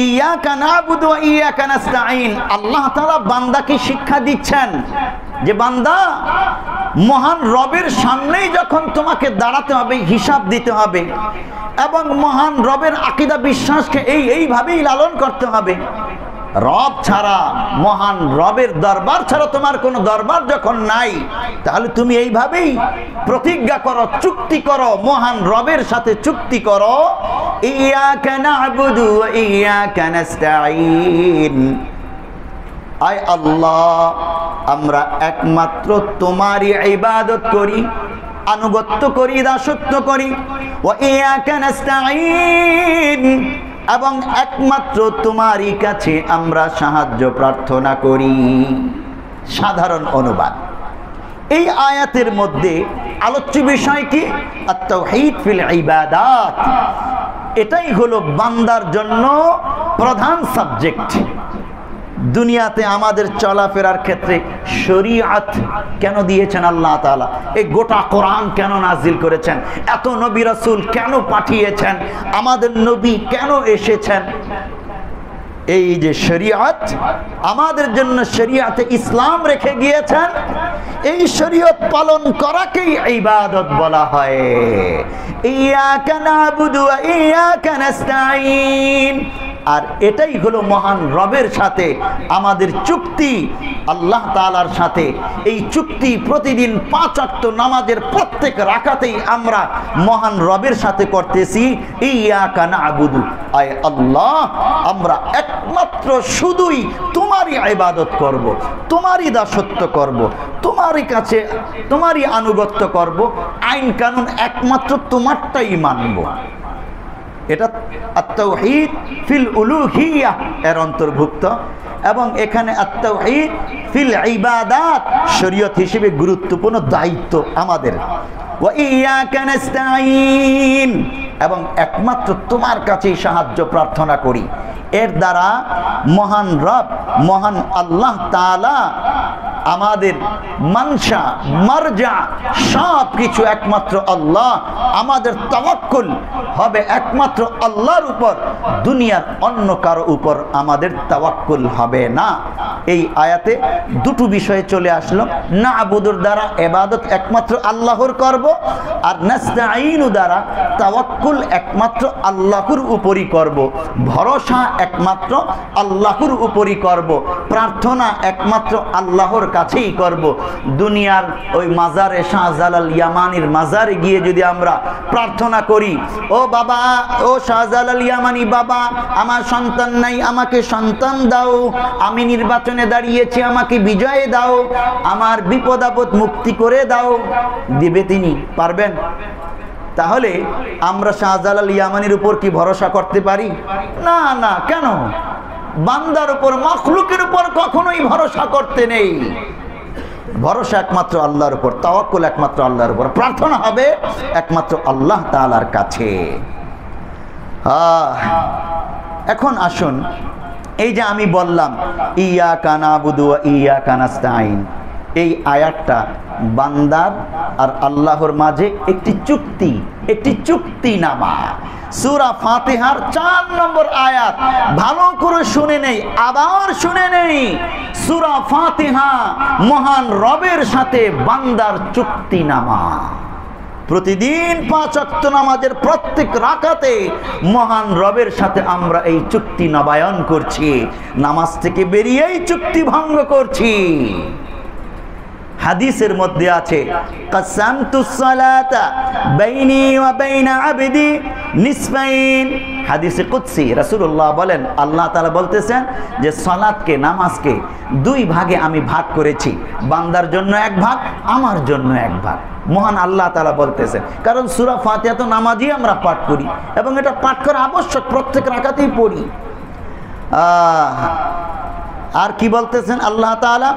ইয়াকা নাবুদু ওয়া ইয়াকা নাস্তাঈন। আল্লাহ তাআলা বান্দাকে শিক্ষা দিচ্ছেন যে বান্দা, মহান রবের সামনেই যখন তোমাকে দাঁড়াতে হবে, হিসাব দিতে হবে এবং মহান রবের আকীদা বিশ্বাসকে এইভাবেই লালন করতে হবে। রব ছাড়া, মহান রবের দরবার ছাড়া তোমার কোনো দরবার যখন নাই, তাহলে তুমি এইভাবেই প্রতিজ্ঞা করো, চুক্তি করো, মহান রবের সাথে চুক্তি করো, ইয়াকা না'বুদু ওয়া ইয়াকা নাস্তাঈন। আয় আল্লাহ, আমরা একমাত্র তোমারই ইবাদত করি, আনুগত্য করি, দাসত্ব করি। ওয়া ইয়াকা নাস্তাঈন, এবং একমাত্র তোমারই কাছে আমরা সাহায্য প্রার্থনা করি। সাধারণ অনুবাদ। এই আয়াতের মধ্যে আলোচ্য বিষয় কি? আত-তাওহীদ ফিল ইবাদাত। এটাই হলো বান্দার জন্য প্রধান সাবজেক্ট। দুনিয়াতে আমাদের চলাফেরার ক্ষেত্রে শরীয়ত কেন দিয়েছেন আল্লাহ তাআলা? এই গোটা কোরআন কেন নাজিল করেছেন? এত নবী রাসূল কেন পাঠিয়েছেন? আমাদের নবী কেন এসেছেন? এই যে শরীয়ত আমাদের জন্য, শরীয়তে ইসলাম রেখে গিয়েছেন, এই শরীয়ত পালন করাকেই ইবাদত বলা হয়। ইয়াকা না'বুদু ওয়া ইয়াকা নাস্তাঈন। আর এটাই হলো মহান রবের সাথে আমাদের চুক্তি, আল্লাহ তাআলার সাথে। এই চুক্তি প্রতিদিন 5 ওয়াক্ত নামাজের প্রত্যেক রাকাতেই আমরা মহান রবের সাথে করতেছি। ইয়াকা না'বুদু, আয় আল্লাহ, আমরা একমাত্র শুধুই তোমারই ইবাদত করব, তোমারই দাসত্ব করব, তোমারই কাছে তোমারই আনুগত্য করব, আইন কানুন একমাত্র তোমারটাই মানব। এটা আত-তাওহীদ ফিল উলুহিয়্যাহ এর অন্তর্ভুক্ত। এবং এখানে আত-তাওহীদ ফিল ইবাদাত শরীয়ত হিসেবে গুরুত্বপূর্ণ দায়িত্ব আমাদের। ওয়া ইয়াকা নাস্তাঈন, এবং একমাত্র তোমার কাছেই সাহায্য প্রার্থনা করি। এর দ্বারা মহান রব, মহান আল্লাহ তাআলা আমাদের মানসা, মারজা সব কিছু একমাত্র আল্লাহ। আমাদের তাওয়াক্কুল হবে একমাত্র আল্লাহর উপর, দুনিয়ার অন্য কারো উপর আমাদের তাওয়াক্কুল হবে না। এই আয়াতে দুটো বিষয়ে চলে আসলো। না'বুদুর দ্বারা ইবাদত একমাত্র আল্লাহর করব, আর নাস্তাঈনু দ্বারা তাওয়াক্কুল একমাত্র আল্লাহর উপরই করব, ভরসা একমাত্র আল্লাহর উপরই করব, প্রার্থনা একমাত্র আল্লাহর কাছেই করব। দুনিয়ার ওই মাজারে, শাহজালাল ইয়ামানির মাজারে গিয়ে যদি আমরা প্রার্থনা করি, ও বাবা, ও শাহজালাল ইয়ামানি বাবা, আমার সন্তান নাই, আমাকে সন্তান দাও, আমি নির্বাচনে দাঁড়িয়েছি, আমাকে বিজয় দাও, আমার বিপদ আপদ মুক্তি করে দাও, দিবে তিনি? পারবেন? তাহলে আমরা শাহজালাল ইয়ামানির উপর কি ভরসা করতে পারি? না না। কেন? বান্দার উপর, মাখলুকের উপর কখনোই ভরসা করতে নেই। ভরসা একমাত্র আল্লাহর উপর, তাওয়াক্কুল একমাত্র আল্লাহর উপর, প্রার্থনা হবে একমাত্র আল্লাহ তাআলার কাছে। এখন আসুন, এই যে আমি বললাম ইয়াকা না'বুদু ওয়া ইয়াকা নাস্তাঈন, এই আয়াতটা বান্দার আর আল্লাহর মাঝে একটি চুক্তি, একটি চুক্তিনামা। সূরা ফাতিহার 4 নম্বর আয়াত ভালো করে শুনে নেই, আবার শুনে নেই। সূরা ফাতিহা মহান রবের সাথে বান্দার চুক্তিনামা। প্রতিদিন 5 ওয়াক্ত নামাজের প্রত্যেক রাকাতে মহান রবের সাথে আমরা এই চুক্তি নবায়ন করছি, নামাজ থেকে বেরিয়েই চুক্তি ভঙ্গ করছি। হাদিসের মধ্যে আছে, কাসামতুস সালাতা বাইনি ওয়া বাইনা আবদি নিসফাইন। হাদিসে কুদসি রাসূলুল্লাহ বলেন, আল্লাহ তাআলা বলতেছেন যে সালাতকে, নামাজকে 2 ভাগে আমি ভাগ করেছি, বান্দার জন্য 1 ভাগ, আমার জন্য 1 ভাগ। মহান আল্লাহ তাআলা বলতেছেন, কারণ সূরা ফাতিহা তো নামাজই আমরা পাঠ করি এবং এটা পাঠ করা আবশ্যক, প্রত্যেক রাকাতেই পড়ি। আর কি বলতেছেন আল্লাহ তাআলা?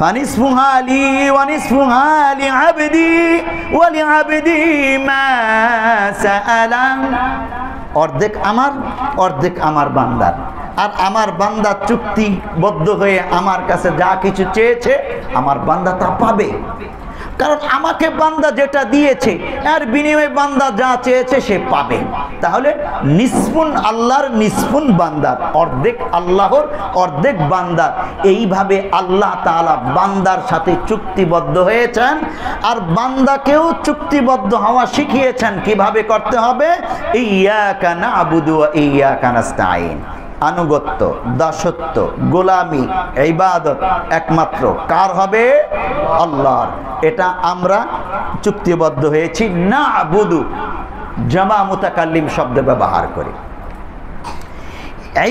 ফানিসফুহা লি ওয়া নিসফুহা লিআবদি ওয়া লিআবদি মা সাআলা। অর্ধেক আমার, অর্ধেক আমার বান্দার। আর আমার বান্দা চুক্তিবদ্ধ হয়ে আমার কাছে যা কিছু চেয়েছে, আমার বান্দা তা পাবে। কারণ আমাকে বান্দা যেটা দিয়েছে এর বিনিময়ে বান্দা যা চেয়েছে সে পাবে। তাহলে নিসফুন আল্লাহর নিসফুন বান্দার, অর্ধেক আল্লাহর অর্ধেক বান্দার। এইভাবে আল্লাহ তাআলা বান্দার সাথে চুক্তিবদ্ধ হয়েছেন আর বান্দাকেও চুক্তিবদ্ধ হওয়া শিখিয়েছেন কিভাবে করতে হবে। ইয়্যাকা না'বুদু ওয়া ইয়্যাকা নাস্তাঈন। আনুগত্য, দাসত্ব, গোলামি, ইবাদত একমাত্র কার হবে? আল্লাহর। এটা আমরা চুক্তিবদ্ধ হয়েছি না'বুদু জামা মুতাকাল্লিম শব্দ ব্যবহার করি।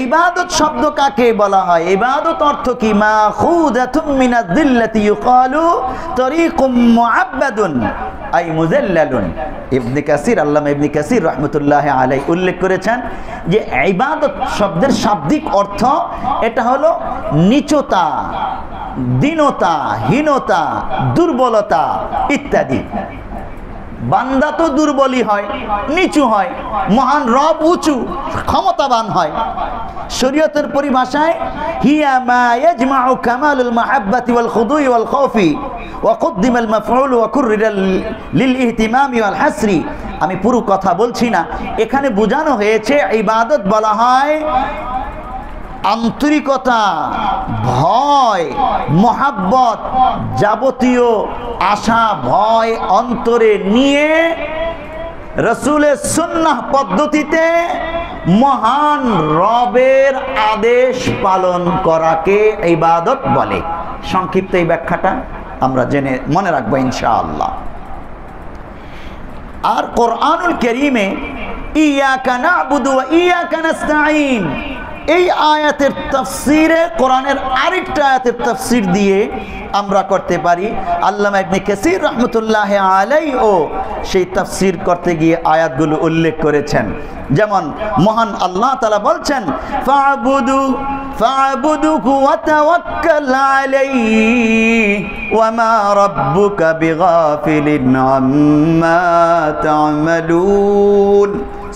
ইবাদত শব্দ কাকে বলা হয়? ইবাদত অর্থ কি? মাখুযাতুম মিনাদ দিল্লাতি ইউকালু তরিকুম মুআব্বাদুন আই মুযাল্লালুন। ইবনে কাসির, আল্লামা ইবনে কাসির রাহমাতুল্লাহি আলাইহি উল্লেখ করেছেন যে ইবাদত শব্দের শাব্দিক অর্থ এটা হলো নিচতা, দীনতা, হীনতা, দুর্বলতা ইত্যাদি। বান্দা তো দুর্বলই হয়, নিচু হয়, মহান রব উঁচু ক্ষমতাবান হয়। শরীয়তের পরিভাষায় হিয়া মা ইয়াজমাউ কামালুল মাহাব্বাতি ওয়াল খুদুই ওয়াল খাউফি ওয়া কুদ্দিমাল মাফউল ওয়া কুররিরা লিল ইহতিমামি ওয়াল হাসরি। আমি পুরো কথা বলছি না, এখানে বোঝানো হয়েছে ইবাদত বলা হয় আন্তরিকতা, ভয়, মহাব্বত, যাবতীয় আশা ভয় অন্তরে নিয়ে রাসূলের সুন্নাহ পদ্ধতিতে মহান রবের আদেশ পালন করাকে ইবাদত বলে। সংক্ষিপ্ত এই ব্যাখ্যাটা আমরা জেনে মনে রাখবো ইনশাআল্লাহ। আর কোরআনুল কারীমে ইয়্যাকা না'বুদু ওয়া ইয়্যাকা নাস্তাঈন এই আয়াতের তাফসিরে কোরআনের আরেকটা আয়াতের তাফসির দিয়ে আমরা করতে পারি। আল্লামা ইবনে কাসির রাহমাতুল্লাহি আলাইহি ও সেই তাফসির করতে গিয়ে আয়াতগুলো উল্লেখ করেছেন। যেমন মহান আল্লাহ তাআলা বলছেন ফা'বুদুহু ওয়া তাওয়াক্কাল আলাইহি ওয়া মা রাব্বুকা বিগাফিলিন আম্মা তা'মালুন।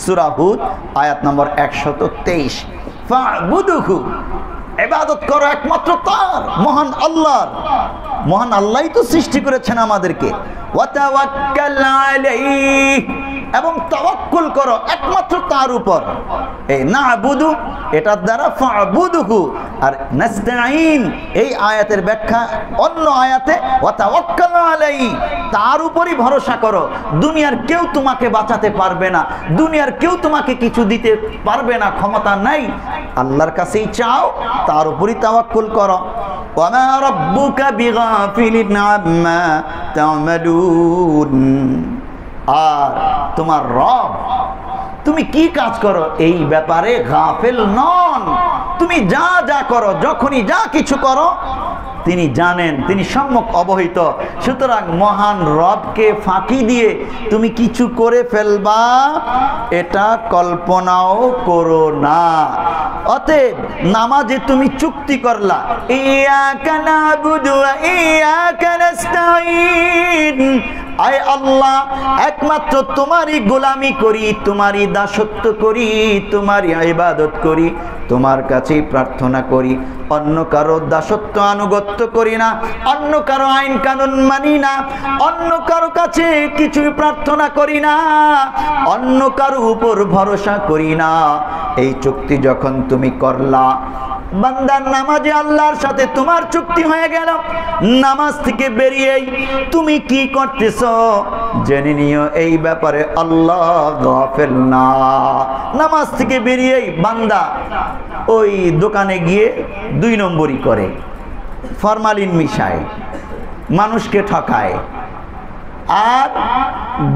সূরা হুদ আয়াত নম্বর 123। ফা'বুদুহু, ইবাদত করো একমাত্র তার, মহান আল্লাহর। মহান আল্লাহই তো সৃষ্টি করেছেন আমাদেরকে। ওয়া তাওয়াক্কাল আলাইহি, এবং তাওয়াক্কুল করো একমাত্র তার উপর। এই না'বুদু এটার দ্বারা ফা'বুদুহু, আর নাস্তাঈন এই আয়াতের ব্যাখ্যা অন্য আয়াতে ওয়া তাওয়াক্কাল আলাইহি, তার উপরই ভরসা করো। দুনিয়ার কেউ তোমাকে বাঁচাতে পারবে না, দুনিয়ার কেউ তোমাকে কিছু দিতে পারবে না, ক্ষমতা নাই। আল্লাহর কাছেই চাও, তার উপরই তাওয়াক্কুল করো। ওয়া মা রাব্বুকা বিগাফিলিন আম্মা তা'মালুন, আর তোমার রব তুমি কি কাজ করো এই ব্যাপারে গাফিল নন। তুমি যা যা করো, যখনই যা কিছু করো তিনি জানেন, তিনি সম্যক অবহিত। সুতরাং মহান রবকে ফাঁকি দিয়ে তুমি কিছু করে ফেলবা এটা কল্পনাও করো না। অতএব নামাজে তুমি চুক্তি করলা ইয়্যাকা না'বুদু ওয়া ইয়্যাকা নাস্তাঈন, আয় আল্লাহ একমাত্র তোমারই গোলামি করি, তোমারই দাসত্ব করি, তোমারই ইবাদত করি, তোমার কাছেই প্রার্থনা করি, অন্য কারো দাসত্ব আনুগত্য করি না, অন্য কারো আইন কানুন মানি না, অন্য কারো কাছে কিছুই প্রার্থনা করি না, অন্য কারো উপর ভরসা করি না। এই চুক্তি যখন তুমি করলা, বান্দার নামাজে আল্লাহর সাথে তোমার চুক্তি হয়ে গেল। নামাজ থেকে বেরিয়েই তুমি কি করতেছো জেনে নিও, এই ব্যাপারে আল্লাহ গাফিল না। নামাজ থেকে বেরিয়েই বান্দা ওই দোকানে গিয়ে 2 নম্বরই করে, ফরমালিন মিশায়, মানুষকে ঠকায়, আর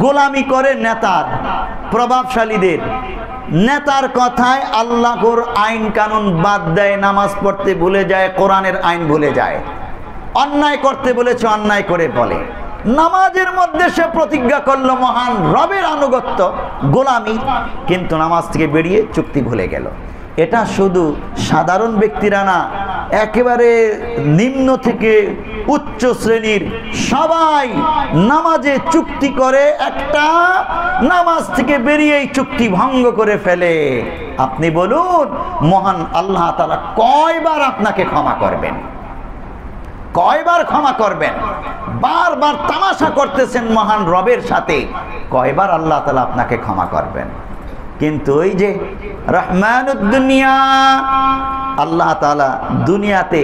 গোলামি করে নেতার, প্রভাবশালীদের। নেতার কথায় আল্লাহর আইন কানুন বাদ দেয়, নামাজ পড়তে ভুলে যায়, কোরআনের আইন ভুলে যায়, অন্যায় করতে বলেছে অন্যায় করে বলে। নামাজের মধ্যে সে প্রতিজ্ঞা করলো মহান রবের আনুগত্য, গোলামি, কিন্তু নামাজ থেকে বেরিয়ে চুক্তি ভুলে গেল। এটা শুধু সাধারণ ব্যক্তিরা না, একেবারে নিম্ন থেকে উচ্চ শ্রেণীর সবাই নামাজে চুক্তি করে, একটা নামাজ থেকে বেরিয়েই চুক্তি ভঙ্গ করে ফেলে। আপনি বলুন মহান আল্লাহ তাআলা কয়বার আপনাকে ক্ষমা করবেন? কয়বার ক্ষমা করবেন? বারবার তামাশা করতেছেন মহান রবের সাথে, কয়বার আল্লাহ তাআলা আপনাকে ক্ষমা করবেন? কিন্তু ওই যে রহমানুদ দুনিয়া, আল্লাহ তাআলা দুনিয়াতে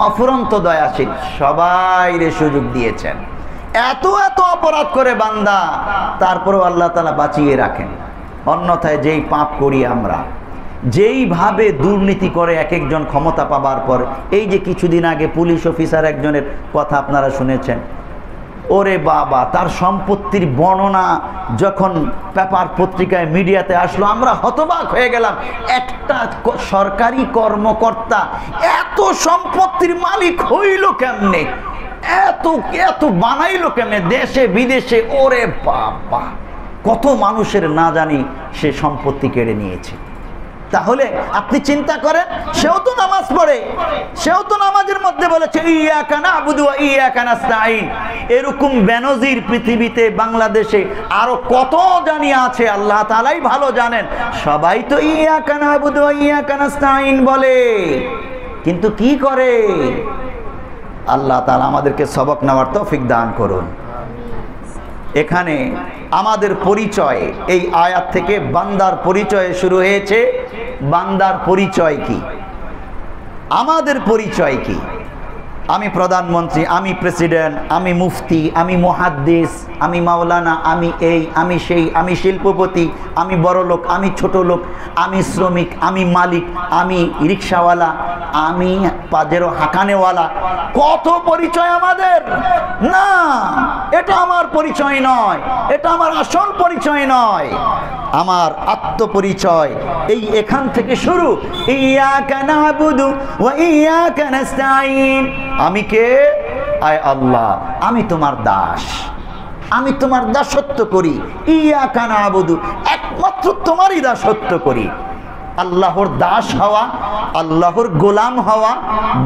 অফুরন্ত দয়াশীল, সবাইরে সুযোগ দিয়েছেন। এত এত অপরাধ করে বান্দা, তারপরেও আল্লাহ তাআলা বাঁচিয়ে রাখেন। অন্যথায় যেই পাপ করি আমরা, যেইভাবে দুর্নীতি করে এক একজন ক্ষমতা পাবার পর, এই যে কিছুদিন আগে পুলিশ অফিসার একজনের কথা আপনারা শুনেছেন, ওরে বাবা, তার সম্পত্তির বর্ণনা যখন পেপার পত্রিকায় মিডিয়াতে আসলো, আমরা হতবাক হয়ে গেলাম। একটা সরকারি কর্মকর্তা এত সম্পত্তির মালিক হইল কেমনে, এত এত বানাইলো কেমনে দেশে বিদেশে? ওরে বাবা, কত মানুষের না জানি সে সম্পত্তি কেড়ে নিয়েছে। তাহলে আপনি চিন্তা করেন, সেও তো নামাজ পড়ে, সেও তো নামাজের মধ্যে বলেছে ইয়াকা না'বুদু ওয়া ইয়াকা নাস্তাঈন। এরকম বেনজির পৃথিবীতে, বাংলাদেশে আরো কত জানি আছে, আল্লাহ তাআলাই ভালো জানেন। সবাই তো ইয়াকা না'বুদু ওয়া ইয়াকা নাস্তাঈন বলে, কিন্তু কি করে? আল্লাহ তাআলা আমাদেরকে সবক নেওয়ার তৌফিক দান করুন। এখানে আমাদের পরিচয়, এই আয়াত থেকে বান্দার পরিচয় শুরু হয়েছে। বান্দার পরিচয় কি? আমাদের পরিচয় কি? আমি প্রধানমন্ত্রী, আমি প্রেসিডেন্ট, আমি মুফতি, আমি মুহাদ্দিস, আমি মাওলানা, আমি এই, আমি সেই, আমি শিল্পপতি, আমি বড় লোক, আমি ছোট লোক, আমি শ্রমিক, আমি মালিক, আমি রিক্সাওয়ালা, আমি পাজেরো হাঁকানেওয়ালা। কত পরিচয় আমাদের! না, এটা আমার পরিচয় নয়, এটা আমার আসল পরিচয় নয়। আমার আত্মপরিচয় এই এখান থেকে শুরু। ইয়াকা না'বুদু ওয়া ইয়াকা নাস্তাঈন। আমি কে? আয় আল্লাহ, আমি তোমার দাস, আমি তোমার দাসত্ব করি। ইয়াকা না'বুদু, একমাত্র তোমারই দাসত্ব করি। আল্লাহর দাস হওয়া, আল্লাহর গোলাম হওয়া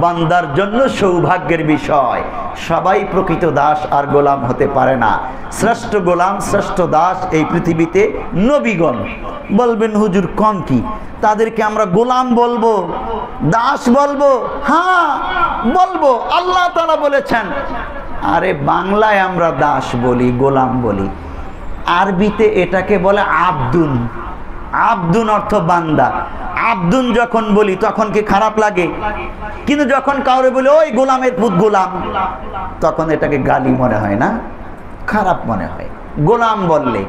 বান্দার জন্য সৌভাগ্যের বিষয়। সবাই প্রকৃত দাস আর গোলাম হতে পারে না। শ্রেষ্ঠ গোলাম, শ্রেষ্ঠ দাস এই পৃথিবীতে নবীগণ। বলবেন হুজুর কোন কি? তাদেরকে আমরা গোলাম বলবো, দাস বলবো? হ্যাঁ বলবো। আল্লাহ তাআলা বলেছেন। আরে বাংলায় আমরা দাস বলি, গোলাম বলি, আরবিতে এটাকে বলে আব্দুন। আব্দুন অর্থ বান্দা। আব্দুন যখন বলি তখন কি খারাপ লাগে? কিন্তু যখন কাউরে বলি ওই গোলামের পুত গোলাম, তখন এটাকে গালি মনে হয় না, খারাপ মনে হয়। গোলাম বললে,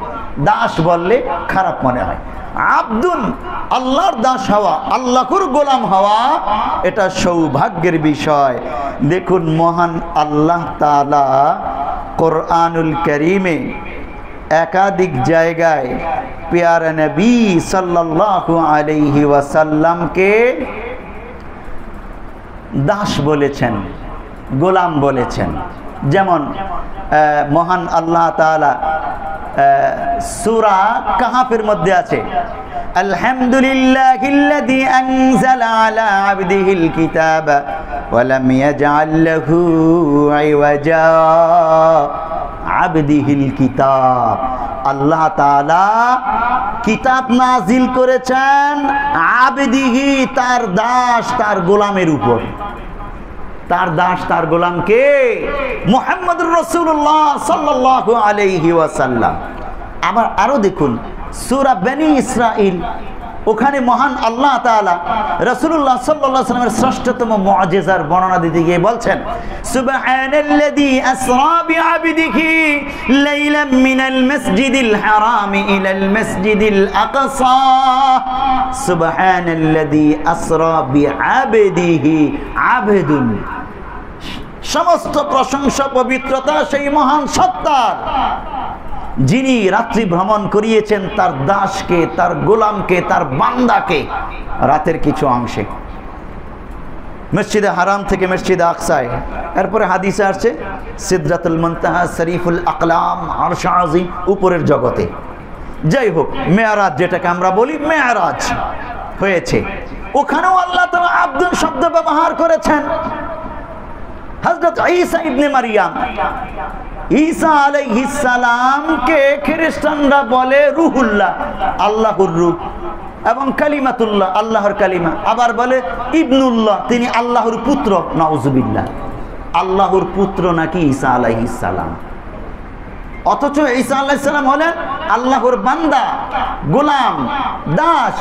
দাস বললে খারাপ মনে হয়। আব্দুন, আল্লাহর দাস হওয়া, আল্লাহর গোলাম হওয়া, এটা সৌভাগ্যের বিষয়। দেখুন মহান আল্লাহ তাআলা কোরআনুল কারীমে একাধিক জায়গায় প্যারা নবী সাল্লাল্লাহু আলাইহি ওয়াসাল্লামকে দাস বলেছেন, গোলাম বলেছেন। যেমন মহান আল্লাহ তাআলা সূরা কাহফের মধ্যে আছে, আলহামদুলিল্লাহিল্লাযী আনজালা আলা আবদিহিল কিতাবা ওয়া লাম ইয়াজআল লাহু আইওয়াজা। আবদিহিল কিতাব, আল্লাহ তাআলা কিতাব নাজিল করেছেন আবদিহি, তার দাস, তার গোলামের উপর। তার দাস, তার গোলাম কে? মুহাম্মদুর রাসূলুল্লাহ সাল্লাল্লাহু আলাইহি ওয়াসাল্লাম। আবার আরো দেখুন সূরা বনী ইসরাঈল, ওখানে মহান আল্লাহ তাআলা রাসূলুল্লাহ সাল্লাল্লাহু আলাইহি ওয়াসাল্লামের শ্রেষ্ঠতম মুআজিজার বর্ণনা দিতে গিয়ে বলছেন, সুবহানাল্লাযী আসরা বিআবদিহি লাইলাম মিনাল মাসজিদিল হারামি ইলাল মাসজিদিল আকসা। সুবহানাল্লাযী আসরা বিআবদিহি, আবদুন। সমস্ত প্রশংসা পবিত্রতা সেই মহান সত্তার, যিনি রাত্রি ভ্রমণ করিয়েছেন তার দাসকে, তার গোলামকে, তার বান্দাকে রাতের কিছু অংশে মসজিদে হারাম থেকে মসজিদে আকসায়। এরপরে হাদিসে আসছে সিদরাতুল মুনতাহা, শরীফুল আকলাম, আরশ আজিম, উপরের জগতে। যাই হোক, মেয়ারাজ যেটাকে আমরা বলি, মেয়ারাজ হয়েছে। ওখানেও আল্লাহ তাআলা আব্দুল শব্দ ব্যবহার করেছেন। হযরত ঈসা ইবনে মারইয়াম, ঈসা আলাইহিস সালামকে খ্রিস্টানরা বলে রুহুল্লাহ, আল্লাহর রূহ, এবং কালিমাতুল্লাহ, আল্লাহর কালিমা। আবার বলে ইবনুল্লাহ, তিনি আল্লাহর পুত্র। নাউজুবিল্লাহ। আল্লাহর পুত্র নাকি ঈসা আলাইহিস সালাম। অথচ ঈসা আলাইহিস সালাম হলেন আল্লাহর বান্দা, গোলাম, দাস।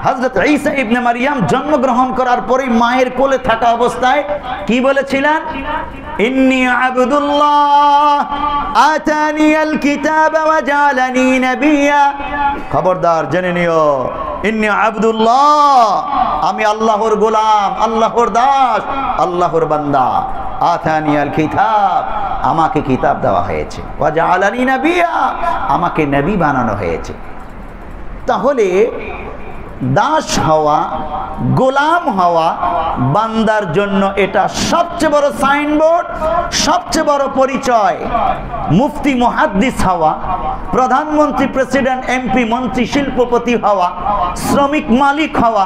হযরত ঈসা ইবনে মারইয়াম জন্মগ্রহণ করার পরেই মায়ের কোলে থাকা অবস্থায় কি বলেছিলেন? ইন্নী আবদুল্লাহ আতানিয়াল কিতাব ওয়া জাআলানি নাবিয়্যা। খবরদার জেনে নিও, ইন্নী আবদুল্লাহ, আমি আল্লাহর গোলাম, আল্লাহর দাস, আল্লাহর বান্দা। আতানিয়াল কিতাব, আমাকে কিতাব দেওয়া হয়েছে। ওয়া জাআলানি নাবিয়্যা, আমাকে নবী বানানো হয়েছে। তাহলে দাস হওয়া, গোলাম হওয়া বান্দার জন্য এটা সবচেয়ে বড় সাইনবোর্ড, সবচেয়ে বড় পরিচয়। মুফতি মুহাদ্দিস হওয়া, প্রধানমন্ত্রী, প্রেসিডেন্ট, এমপি, মন্ত্রী, শিল্পপতি হওয়া, শ্রমিক, মালিক হওয়া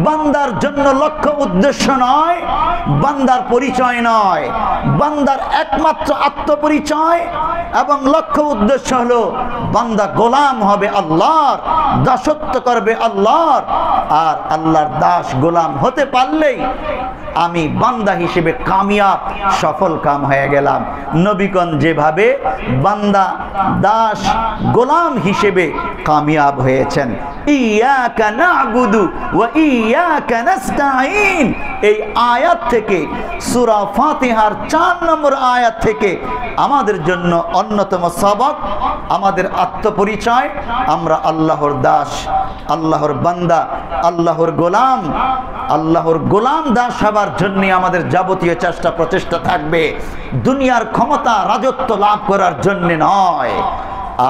বান্দার জন্য লক্ষ্য উদ্দেশ্য নয়, বান্দার পরিচয় নয়। বান্দার একমাত্র আত্মপরিচয় এবং লক্ষ্য উদ্দেশ্য হলো বান্দা গোলাম হবে আল্লাহর, দাসত্ব করবে আল্লাহর। আর আল্লাহর দাস গোলাম হতে পারলেই আমি বান্দা হিসেবে কামিয়াব, সফল কাম হয়ে গেলাম। নবীগণ যেভাবে বান্দা, দাস, গোলাম হিসেবে কামিয়াব হয়েছেন। ইয়াকা না'বুদু ওয়া ইয়াকা নাস্তাঈন, এই আয়াত থেকে, সূরা ফাতিহার 4 নম্বর আয়াত থেকে আমাদের জন্য অন্যতম সবক, আমাদের আত্মপরিচয়। আমরা আল্লাহর দাস, আল্লাহর বান্দা, আল্লাহর গোলাম। আল্লাহর গোলাম, দাস হবার জন্য আমাদের যাবতীয় চেষ্টা প্রচেষ্টা থাকবে, দুনিয়ার ক্ষমতা, রাজত্ব লাভ করার জন্য নয়।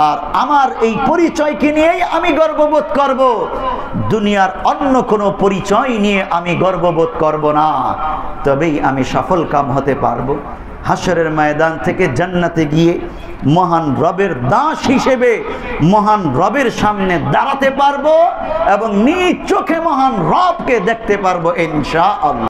আর আমার এই পরিচয়কে নিয়েই আমি গর্ববোধ করব, দুনিয়ার অন্য কোনো পরিচয় নিয়ে আমি গর্ববোধ করব না। তবেই আমি সফল কাম হতে পারবো। হাসরের ময়দান থেকে জান্নাতে গিয়ে মহান রবের দাস হিসেবে মহান রবের সামনে দাঁড়াতে পারবো এবং নিজ চোখে মহান রবকে দেখতে পারবো ইনশাআল্লাহ।